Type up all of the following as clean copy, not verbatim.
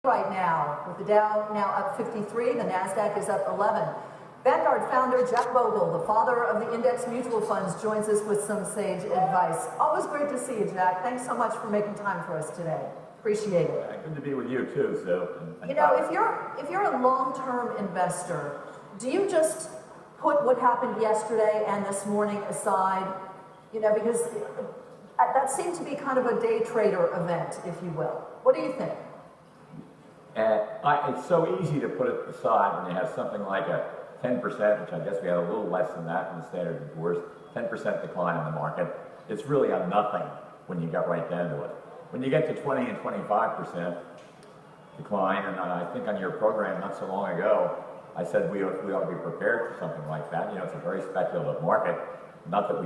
right now, with the Dow now up 53, the NASDAQ is up 11. Vanguard founder Jack Bogle, the father of the index mutual funds, joins us with some sage advice. Always great to see you, Jack. Thanks so much for making time for us today. Appreciate it. Good to be with you too, Sue. You know, if you're a long-term investor, do you just put what happened yesterday and this morning aside? You know, because that seemed to be kind of a day trader event, if you will. What do you think? It's so easy to put it aside when you have something like a 10%, which I guess we had a little less than that in the Standard & Poor's, 10% decline in the market. It's really a nothing when you get right down to it. When you get to 20 and 25% decline, and I think on your program not so long ago, I said we ought to be prepared for something like that. You know, it's a very speculative market. Not that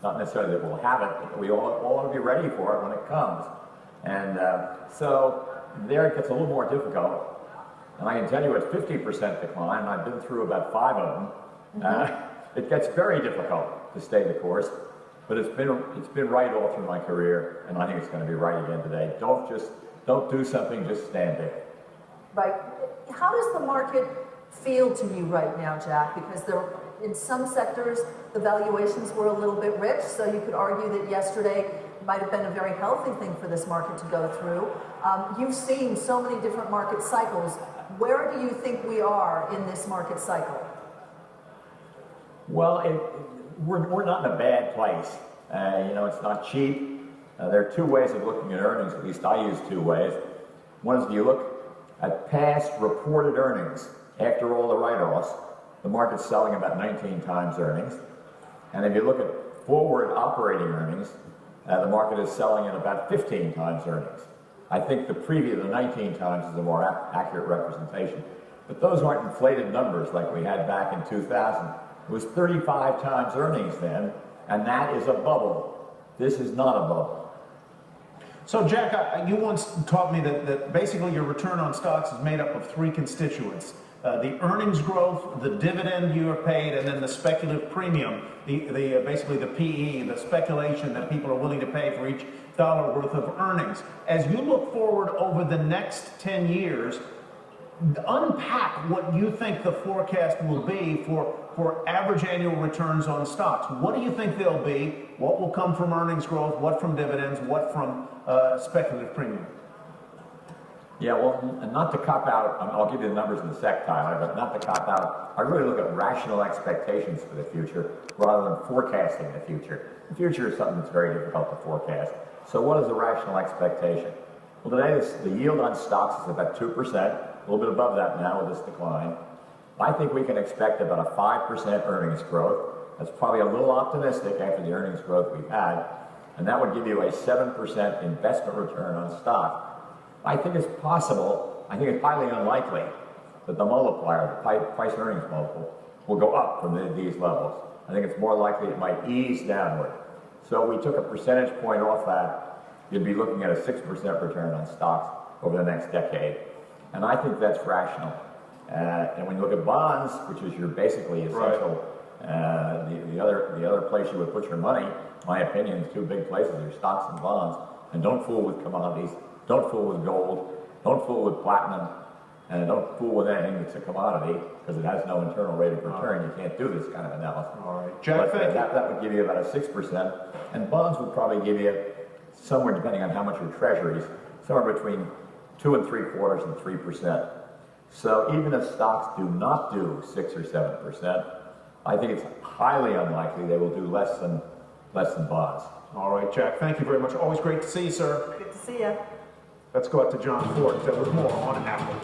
not necessarily that we'll have it, but we all ought to be ready for it when it comes. And so there it gets a little more difficult. And I can tell you at 50% decline, and I've been through about 5 of them, it gets very difficult to stay the course. But it's been right all through my career, and I think it's going to be right again today. Don't do something just standing. Right. How does the market feel to you right now, Jack? Because in some sectors, the valuations were a little bit rich, so you could argue that yesterday might have been a very healthy thing for this market to go through. You've seen so many different market cycles. Where do you think we are in this market cycle? Well, we're not in a bad place. You know, it's not cheap. There are 2 ways of looking at earnings, at least I use 2 ways. One is you look at past reported earnings after all the write-offs. The market's selling about 19 times earnings. And if you look at forward operating earnings, the market is selling at about 15 times earnings. I think the 19 times is a more accurate representation. But those aren't inflated numbers like we had back in 2000. It was 35 times earnings then, and that is a bubble. This is not a bubble. So, Jack, you once taught me that basically your return on stocks is made up of 3 constituents. The earnings growth, the dividend you are paid, and then the speculative premium, basically the PE, the speculation that people are willing to pay for each dollar worth of earnings. As you look forward over the next 10 years, unpack what you think the forecast will be for average annual returns on stocks. What do you think they'll be? What will come from earnings growth? What from dividends? What from speculative premium? Yeah, well, not to cop out, I'll give you the numbers in a sec, Tyler, but not to cop out, I really look at rational expectations for the future rather than forecasting the future. The future is something that's very difficult to forecast. So what is a rational expectation? Well, today the yield on stocks is about 2%, a little bit above that now with this decline. I think we can expect about a 5% earnings growth. That's probably a little optimistic after the earnings growth we've had, and that would give you a 7% investment return on stock. I think it's possible, I think it's highly unlikely that the multiplier, the price earnings multiple, will go up from these levels. I think it's more likely it might ease downward. So if we took a percentage point off that, you'd be looking at a 6% return on stocks over the next decade. And I think that's rational. And when you look at bonds, which is your basically essential, the other place you would put your money, in my opinion, the 2 big places are stocks and bonds. And don't fool with commodities. Don't fool with gold, don't fool with platinum, and don't fool with anything that's a commodity, because it has no internal rate of return. You can't do this kind of analysis. All right, Jack, that would give you about a 6%, and bonds would probably give you somewhere, depending on how much your treasuries, somewhere between 2 3/4 and 3%. So even if stocks do not do 6 or 7%, I think it's highly unlikely they will do less than bonds. All right, Jack, thank you very much. Always great to see you, sir. Good to see you. Let's go out to John Ford with more on Apple.